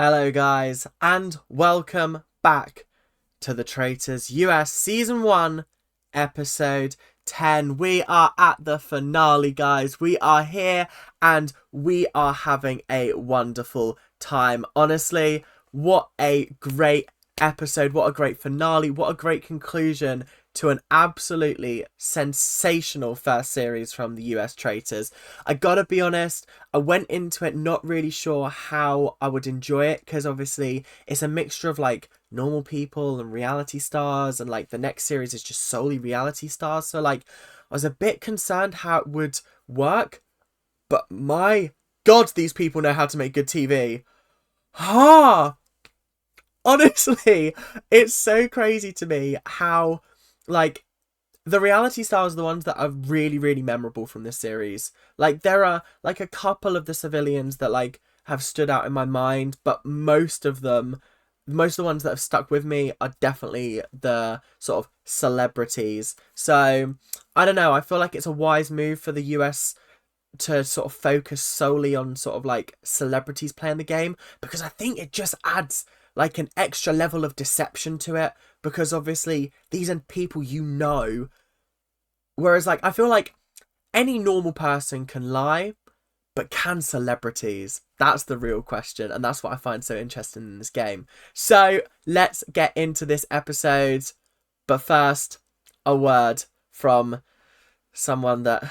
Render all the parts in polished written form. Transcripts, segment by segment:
Hello guys and welcome back to the Traitors US Season 1 Episode 10. We are at the finale, guys. We are here and we are having a wonderful time. Honestly, what a great episode, what a great finale, what a great conclusion to an absolutely sensational first series from the US Traitors. I gotta be honest, I went into it not really sure how I would enjoy it, because obviously it's a mixture of like normal people and reality stars, and like the next series is just solely reality stars, so like I was a bit concerned how it would work, but my god, these people know how to make good TV. Ha! Honestly, it's so crazy to me how like the reality stars are the ones that are really memorable from this series. Like there are like a couple of the civilians that like have stood out in my mind, but most of the ones that have stuck with me are definitely the sort of celebrities. So I don't know, I feel like it's a wise move for the US to sort of focus solely on sort of like celebrities playing the game, because I think it just adds like an extra level of deception to it, because obviously these are people you know, whereas like I feel like any normal person can lie, but can celebrities? That's the real question, and that's what I find so interesting in this game. So let's get into this episode, but first a word from someone that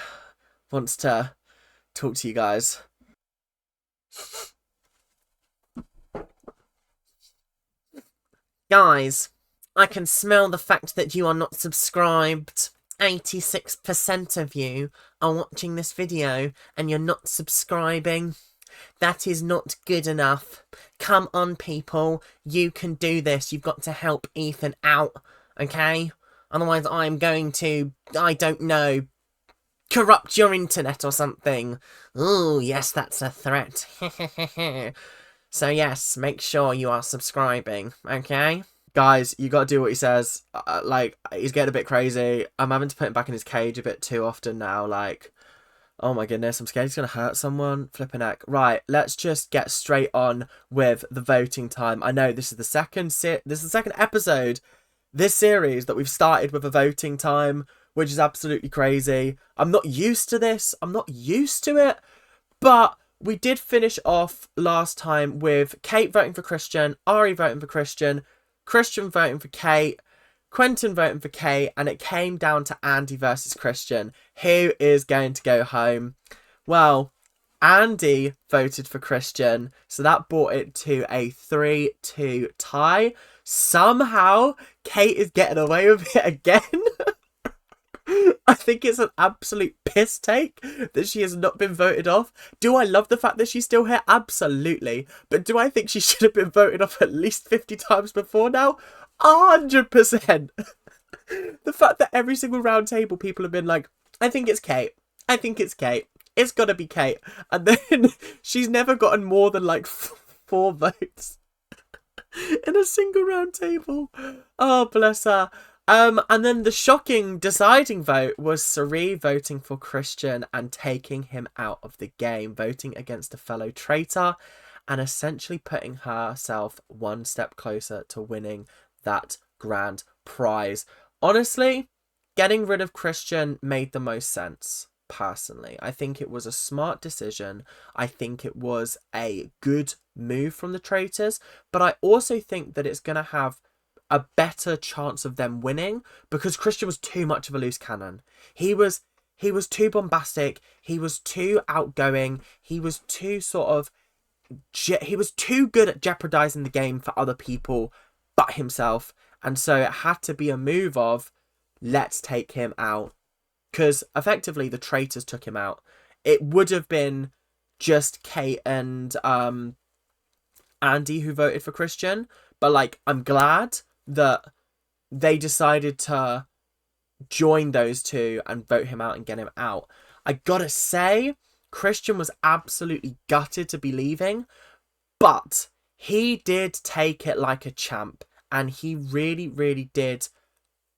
wants to talk to you guys. Guys, I can smell the fact that you are not subscribed. 86% of you are watching this video and you're not subscribing. That is not good enough. Come on, people. You can do this. You've got to help Ethan out, okay? Otherwise I'm going to, I don't know, corrupt your internet or something. Ooh, yes, that's a threat. So yes, make sure you are subscribing, okay? Guys, you gotta do what he says. Like, he's getting a bit crazy. I'm having to put him back in his cage a bit too often now. Like, oh my goodness, I'm scared he's gonna hurt someone. Flipping heck. Right, let's just get straight on with the voting time. I know this is the second episode this series that we've started with a voting time, which is absolutely crazy. I'm not used to this. I'm not used to it, but we did finish off last time with Kate voting for Christian, Ari voting for Christian, Christian voting for Kate, Quentin voting for Kate, and it came down to Andy versus Christian. Who is going to go home? Well, Andy voted for Christian, so that brought it to a 3-2 tie. Somehow, Kate is getting away with it again. I think it's an absolute piss take that she has not been voted off. Do I love the fact that she's still here? Absolutely. But do I think she should have been voted off at least 50 times before now? 100%. The fact that every single round table people have been like, I think it's Kate. I think it's Kate. It's gotta be Kate. And then she's never gotten more than like 4 votes in a single round table. Oh, bless her. And then the shocking deciding vote was Sari voting for Christian and taking him out of the game, voting against a fellow traitor and essentially putting herself one step closer to winning that grand prize. Honestly, getting rid of Christian made the most sense, personally. I think it was a smart decision. I think it was a good move from the traitors, but I also think that it's going to have a better chance of them winning, because Christian was too much of a loose cannon. He was too bombastic. He was too outgoing. He was too he was too good at jeopardizing the game for other people but himself. And so it had to be a move of, let's take him out. Because effectively the traitors took him out. It would have been just Kate and Andy who voted for Christian. But like, I'm glad that they decided to join those two and vote him out and get him out. I gotta say, Christian was absolutely gutted to be leaving, but he did take it like a champ, and he really did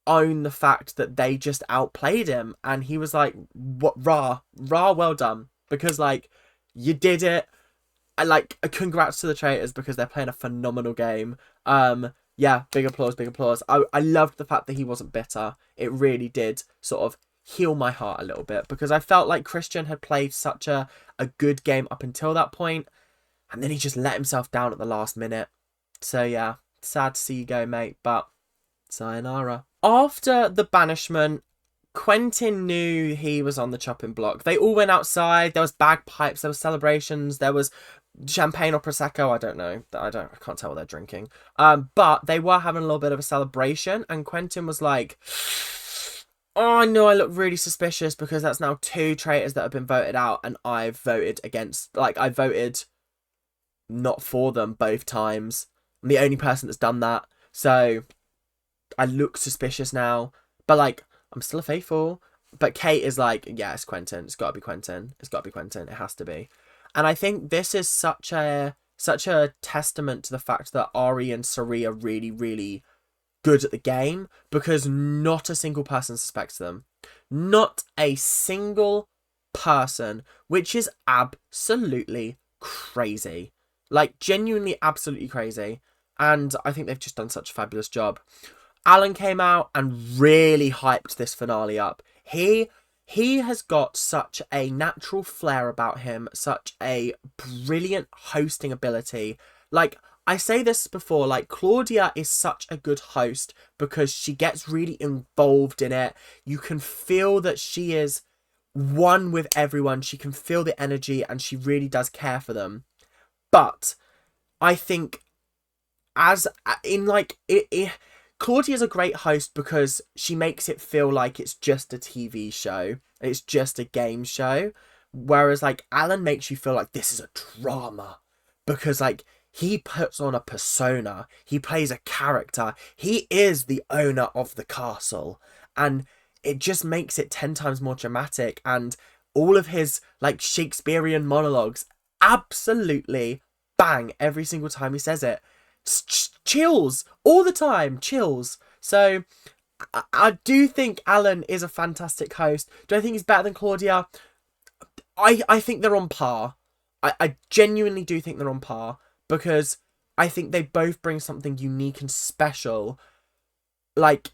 own the fact that they just outplayed him, and he was like, what, well done, because like, you did it. congrats to the Traitors because they're playing a phenomenal game. Yeah, big applause, big applause. I loved the fact that he wasn't bitter. It really did sort of heal my heart a little bit because I felt like Christian had played such a good game up until that point, and then he just let himself down at the last minute. So yeah, sad to see you go, mate, but sayonara. After the banishment, Quentin knew he was on the chopping block. They all went outside. There was bagpipes. There was celebrations. There was champagne or prosecco. I don't know. I can't tell what they're drinking. But they were having a little bit of a celebration, and Quentin was like, "Oh, I know I look really suspicious because that's now 2 traitors that have been voted out, and I've voted against. Like, I voted not for them both times. I'm the only person that's done that, so I look suspicious now. But like, I'm still a faithful." But Kate is like, "Yeah, it's Quentin. It's got to be Quentin. It's got to be Quentin. It has to be." And I think this is such a testament to the fact that Ari and Sari are really, really good at the game, because not a single person suspects them. Not a single person, which is absolutely crazy. Like, genuinely absolutely crazy. And I think they've just done such a fabulous job. Alan came out and really hyped this finale up. He has got such a natural flair about him, such a brilliant hosting ability. Like, I say this before, like, Claudia is such a good host because she gets really involved in it. You can feel that she is one with everyone. She can feel the energy and she really does care for them. But I think Claudia's a great host because she makes it feel like it's just a TV show. It's just a game show. Whereas, like, Alan makes you feel like this is a drama. Because, like, he puts on a persona. He plays a character. He is the owner of the castle. And it just makes it 10 times more dramatic. And all of his, like, Shakespearean monologues absolutely bang every single time he says it. Chills all the time, chills. So I do think Alan is a fantastic host. Do I think he's better than Claudia? I think they're on par. I genuinely do think they're on par, because I think they both bring something unique and special. Like,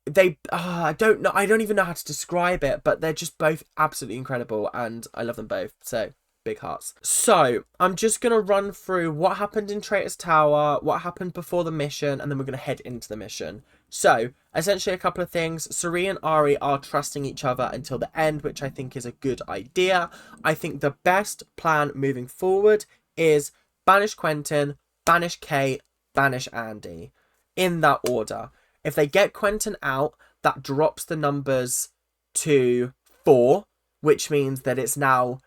I don't know, I don't even know how to describe it, but they're just both absolutely incredible, and I love them both. So big hearts. So I'm just going to run through what happened in Traitors Tower, what happened before the mission, and then we're going to head into the mission. So essentially a couple of things. Sari and Ari are trusting each other until the end, which I think is a good idea. I think the best plan moving forward is banish Quentin, banish Kate, banish Andy. In that order. If they get Quentin out, that drops the numbers to 4, which means that it's now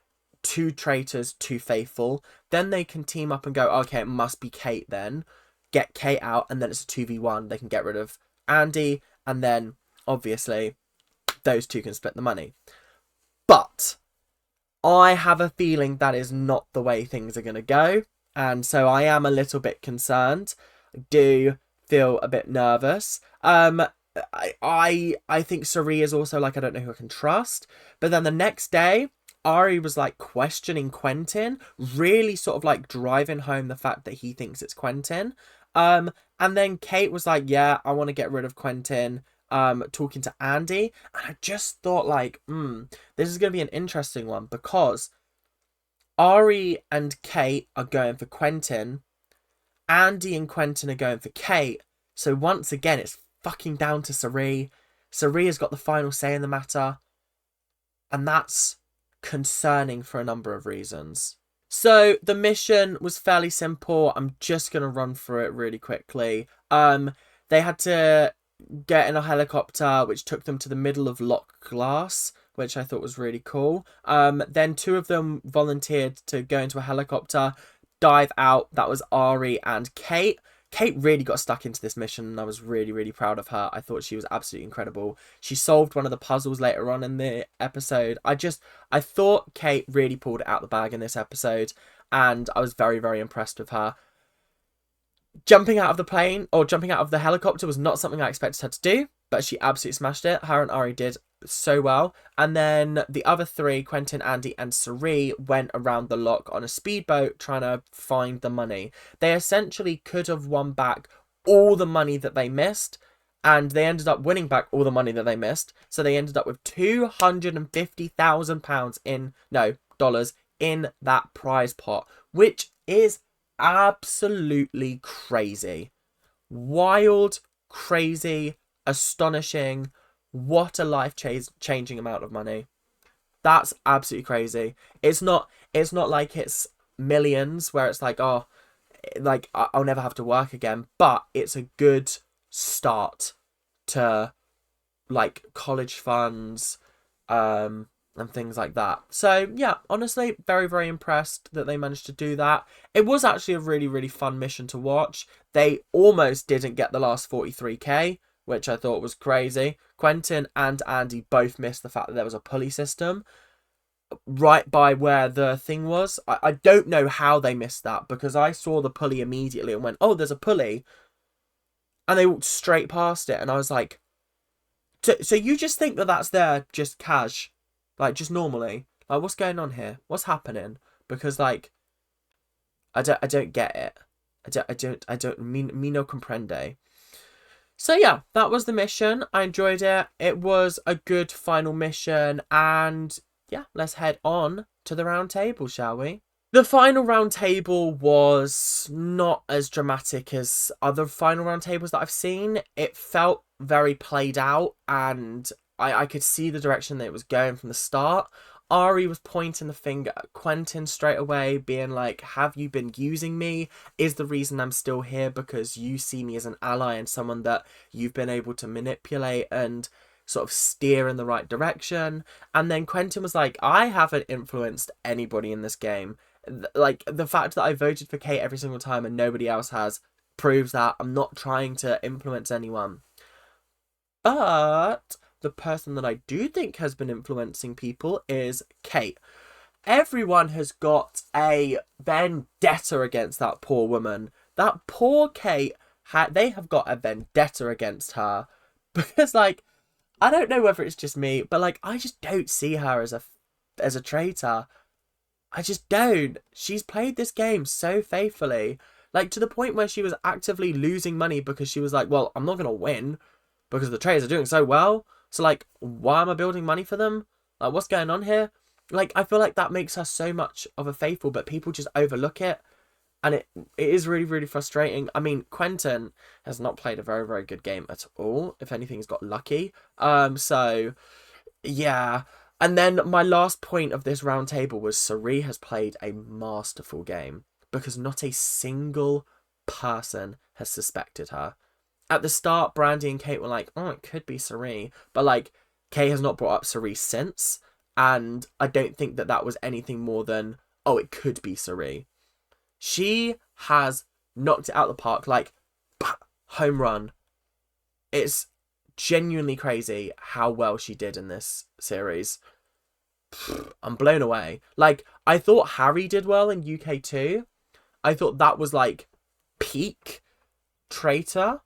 2 traitors, 2 faithful. Then they can team up and go, okay, it must be Kate then. Get Kate out, and then it's a 2v1. They can get rid of Andy, and then, obviously, those 2 can split the money. But I have a feeling that is not the way things are going to go, and so I am a little bit concerned. I do feel a bit nervous. I think Sari is also like, I don't know who I can trust. But then the next day, Ari was like questioning Quentin, really sort of like driving home the fact that he thinks it's Quentin. And then Kate was like, yeah, I want to get rid of Quentin, talking to Andy. And I just thought, like, this is going to be an interesting one, because Ari and Kate are going for Quentin. Andy and Quentin are going for Kate. So once again, it's fucking down to Sari. Sari has got the final say in the matter. And that's concerning for a number of reasons. So the mission was fairly simple. I'm just going to run through it really quickly. They had to get in a helicopter, which took them to the middle of Loch Glass, which I thought was really cool. Then 2 of them volunteered to go into a helicopter, dive out. That was Ari and Kate. Kate really got stuck into this mission, and I was really, really proud of her. I thought she was absolutely incredible. She solved one of the puzzles later on in the episode. I thought Kate really pulled it out the bag in this episode, and I was very, very impressed with her. Jumping out of the plane, or jumping out of the helicopter, was not something I expected her to do, but she absolutely smashed it. Her and Ari did so well. And then the other three, Quentin, Andy, and Sari, went around the lock on a speedboat trying to find the money. They essentially could have won back all the money that they missed, and they ended up winning back all the money that they missed. So they ended up with £250,000 dollars in that prize pot, which is absolutely crazy. Wild, crazy, astonishing. What a life-changing amount of money. That's absolutely crazy. It's not like it's millions where it's like, oh, like I'll never have to work again, but it's a good start to like college funds and things like that. So yeah, honestly, very, very impressed that they managed to do that. It was actually a really, really fun mission to watch. They almost didn't get the last 43k, which I thought was crazy. Quentin and Andy both missed the fact that there was a pulley system right by where the thing was. I don't know how they missed that, because I saw the pulley immediately and went, oh, there's a pulley. And they walked straight past it. And I was like, so you just think that that's there just cash? Like, just normally? Like, what's going on here? What's happening? Because, like, I don't get it. I don't me no comprende. So yeah, that was the mission. I enjoyed it. It was a good final mission, and yeah, let's head on to the round table, shall we? The final round table was not as dramatic as other final round tables that I've seen. It felt very played out, and I could see the direction that it was going from the start. Ari was pointing the finger at Quentin straight away, being like, have you been using me? Is the reason I'm still here because you see me as an ally and someone that you've been able to manipulate and sort of steer in the right direction? And then Quentin was like, I haven't influenced anybody in this game. Like, the fact that I voted for Kate every single time and nobody else has proves that I'm not trying to influence anyone. But the person that I do think has been influencing people is Kate. Everyone has got a vendetta against that poor woman. That poor Kate, they have got a vendetta against her. Because, like, I don't know whether it's just me, but, like, I just don't see her as a traitor. I just don't. She's played this game so faithfully. Like, to the point where she was actively losing money because she was like, well, I'm not going to win because the traitors are doing so well. So, like, why am I building money for them? Like, what's going on here? Like, I feel like that makes her so much of a faithful, but people just overlook it. And it is really, really frustrating. I mean, Quentin has not played a very, very good game at all. If anything, he's got lucky. So, yeah. And then my last point of this round table was Sari has played a masterful game because not a single person has suspected her. At the start, Brandy and Kate were like, oh, it could be Sari. But, like, Kate has not brought up Sari since. And I don't think that was anything more than, oh, it could be Sari. She has knocked it out of the park, like, home run. It's genuinely crazy how well she did in this series. I'm blown away. Like, I thought Harry did well in UK 2. I thought that was, like, peak traitor.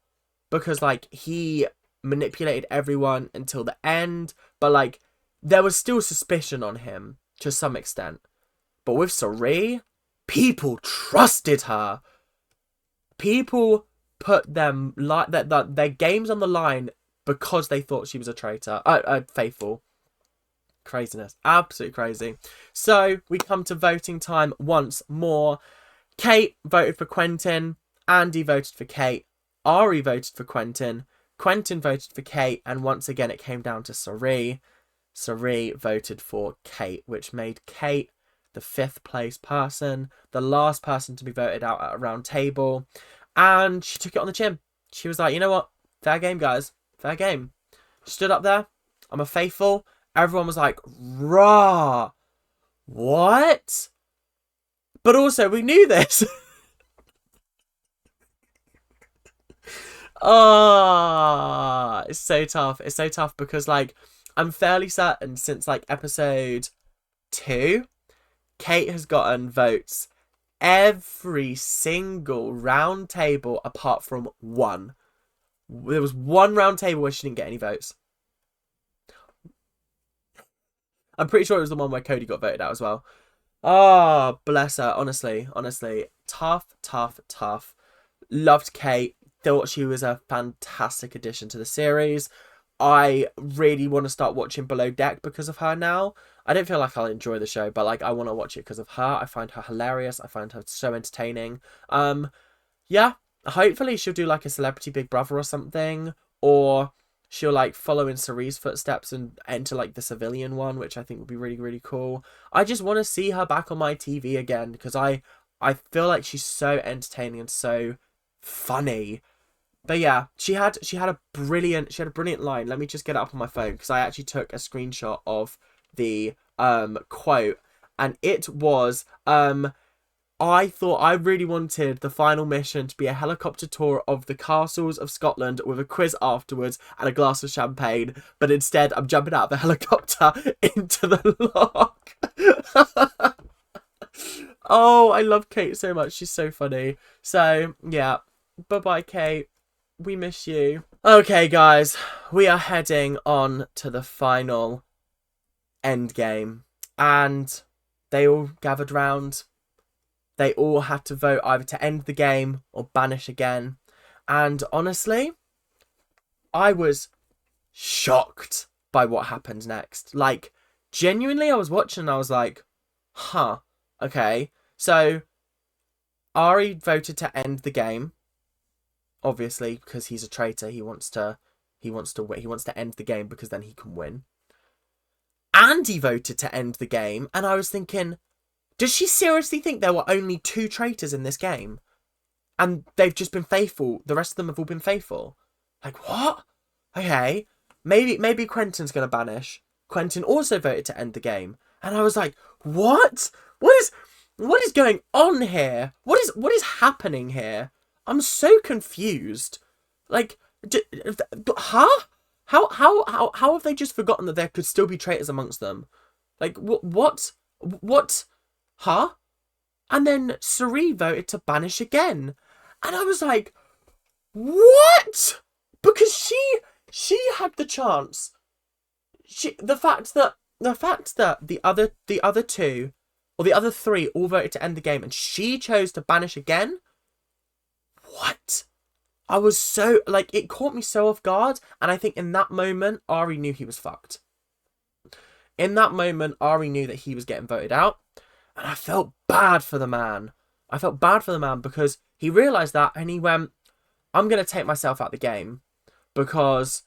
Because, like, he manipulated everyone until the end. But, like, there was still suspicion on him to some extent. But with Sari, people trusted her. People put them their games on the line because they thought she was a traitor. Faithful. Craziness. Absolutely crazy. So, we come to voting time once more. Kate voted for Quentin. Andy voted for Kate. Ari voted for Quentin. Quentin voted for Kate. And once again, it came down to Sari. Sari voted for Kate, which made Kate the 5th place person, the last person to be voted out at a round table. And she took it on the chin. She was like, you know what? Fair game, guys. Fair game. She stood up there. I'm a faithful. Everyone was like, rah. What? But also, we knew this. Oh, it's so tough. It's so tough because, like, I'm fairly certain since, like, episode 2, Kate has gotten votes every single round table apart from one. There was one round table where she didn't get any votes. I'm pretty sure it was the one where Cody got voted out as well. Oh, bless her. Honestly, honestly. Tough, tough, tough. Loved Kate. Thought she was a fantastic addition to the series. I really want to start watching Below Deck because of her now. I don't feel like I'll enjoy the show, but like I want to watch it because of her. I find her hilarious. I find her so entertaining. Yeah, hopefully she'll do like a Celebrity Big Brother or something, or she'll like follow in Cerie's footsteps and enter like the civilian one, which I think would be really, really cool. I just want to see her back on my TV again because I feel like she's so entertaining and so funny. But yeah, she had a brilliant line. Let me just get it up on my phone because I actually took a screenshot of the quote, and it was I thought I really wanted the final mission to be a helicopter tour of the castles of Scotland with a quiz afterwards and a glass of champagne, but instead I'm jumping out of the helicopter into the lock. Oh, I love Kate so much. She's so funny. So, yeah. Bye-bye, Kate. We miss you. Okay, guys. We are heading on to the final end game. And they all gathered round. They all had to vote either to end the game or banish again. And honestly, I was shocked by what happened next. Like, genuinely, I was watching and I was like, huh, okay. So, Ari voted to end the game. Obviously, because he's a traitor, he wants to end the game because then he can win. Andy voted to end the game, and I was thinking, does she seriously think there were only 2 traitors in this game? And they've just been faithful. The rest of them have all been faithful. Like, what? Okay. Maybe Quentin's going to banish. Quentin also voted to end the game. And I was like, what? What is going on here? What is happening here? I'm so confused. Like, huh? How have they just forgotten that there could still be traitors amongst them? Like, what? Huh? And then Cirie voted to banish again. And I was like, what? Because she had the chance. The fact that the other 2 or the other 3 all voted to end the game and she chose to banish again. What? I was so, like, it caught me so off guard. And I think in that moment, Ari knew he was fucked. In that moment, Ari knew that he was getting voted out. And I felt bad for the man. I felt bad for the man because he realised that and he went, I'm going to take myself out of the game because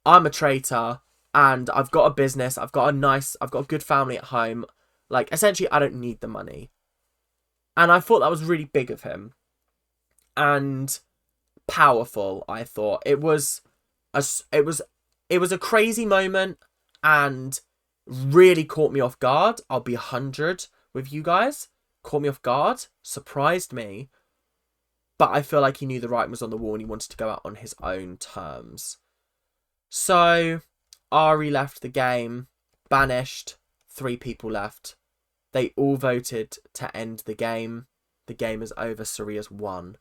I'm a traitor and I've got a business. I've got a good family at home. Like, essentially, I don't need the money. And I thought that was really big of him. And powerful, I thought. It was a crazy moment and really caught me off guard. I'll be 100 with you guys. Caught me off guard, surprised me, but I feel like he knew the writing was on the wall and he wanted to go out on his own terms. So Ari left the game, banished, 3 people left. They all voted to end the game. The game is over, Ciria's won.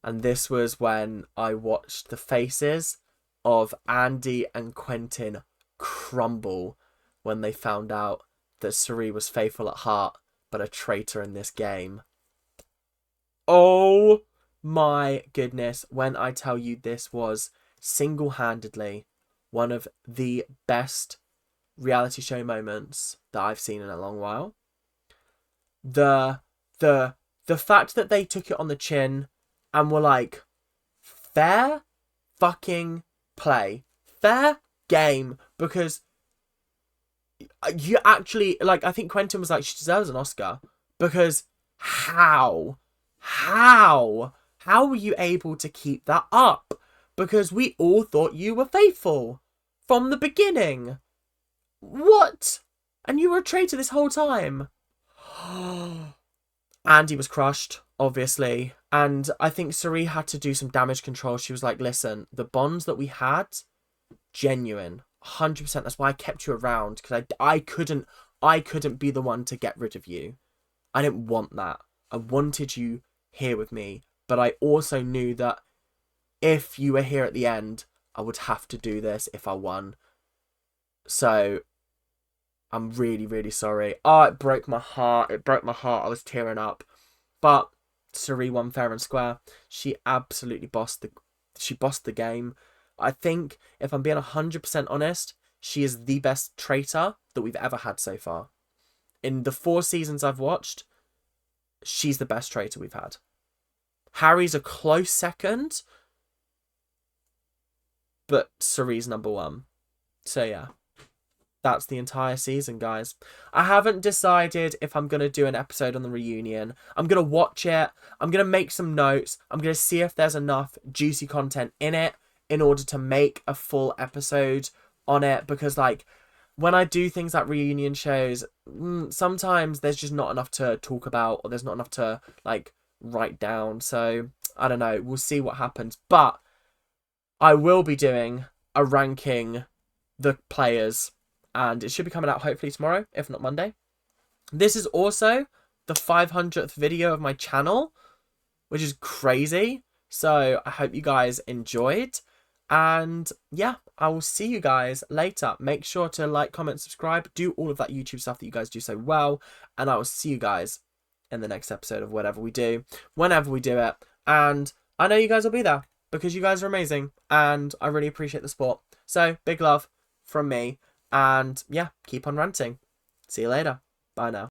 And this was when I watched the faces of Andy and Quentin crumble when they found out that Cirie was faithful at heart, but a traitor in this game. Oh my goodness, when I tell you this was single-handedly one of the best reality show moments that I've seen in a long while. The fact that they took it on the chin and were like, fair fucking play. Fair game. Because you actually, like, I think Quentin was like, she deserves an Oscar. Because how were you able to keep that up? Because we all thought you were faithful from the beginning. What? And you were a traitor this whole time. Andy was crushed, obviously. And I think Cirie had to do some damage control. She was like, listen, the bonds that we had, genuine. 100%. That's why I kept you around. Because I couldn't be the one to get rid of you. I didn't want that. I wanted you here with me. But I also knew that if you were here at the end, I would have to do this if I won. So I'm really, really sorry. Oh, it broke my heart. It broke my heart. I was tearing up. But Suri won fair and square. She absolutely bossed the game. I think, if I'm being 100% honest, she is the best traitor that we've ever had so far. In the 4 seasons I've watched, she's the best traitor we've had. Harry's a close second, but Suri's number 1. So yeah, that's the entire season, guys. I haven't decided if I'm going to do an episode on the reunion. I'm going to watch it. I'm going to make some notes. I'm going to see if there's enough juicy content in it in order to make a full episode on it. Because, like, when I do things like reunion shows, sometimes there's just not enough to talk about, or there's not enough to, like, write down. So, I don't know. We'll see what happens. But I will be doing a ranking the players, and it should be coming out hopefully tomorrow, if not Monday. This is also the 500th video of my channel, which is crazy. So I hope you guys enjoyed. And yeah, I will see you guys later. Make sure to like, comment, subscribe. Do all of that YouTube stuff that you guys do so well. And I will see you guys in the next episode of whatever we do, whenever we do it. And I know you guys will be there because you guys are amazing. And I really appreciate the support. So big love from me. And yeah, keep on ranting. See you later. Bye now.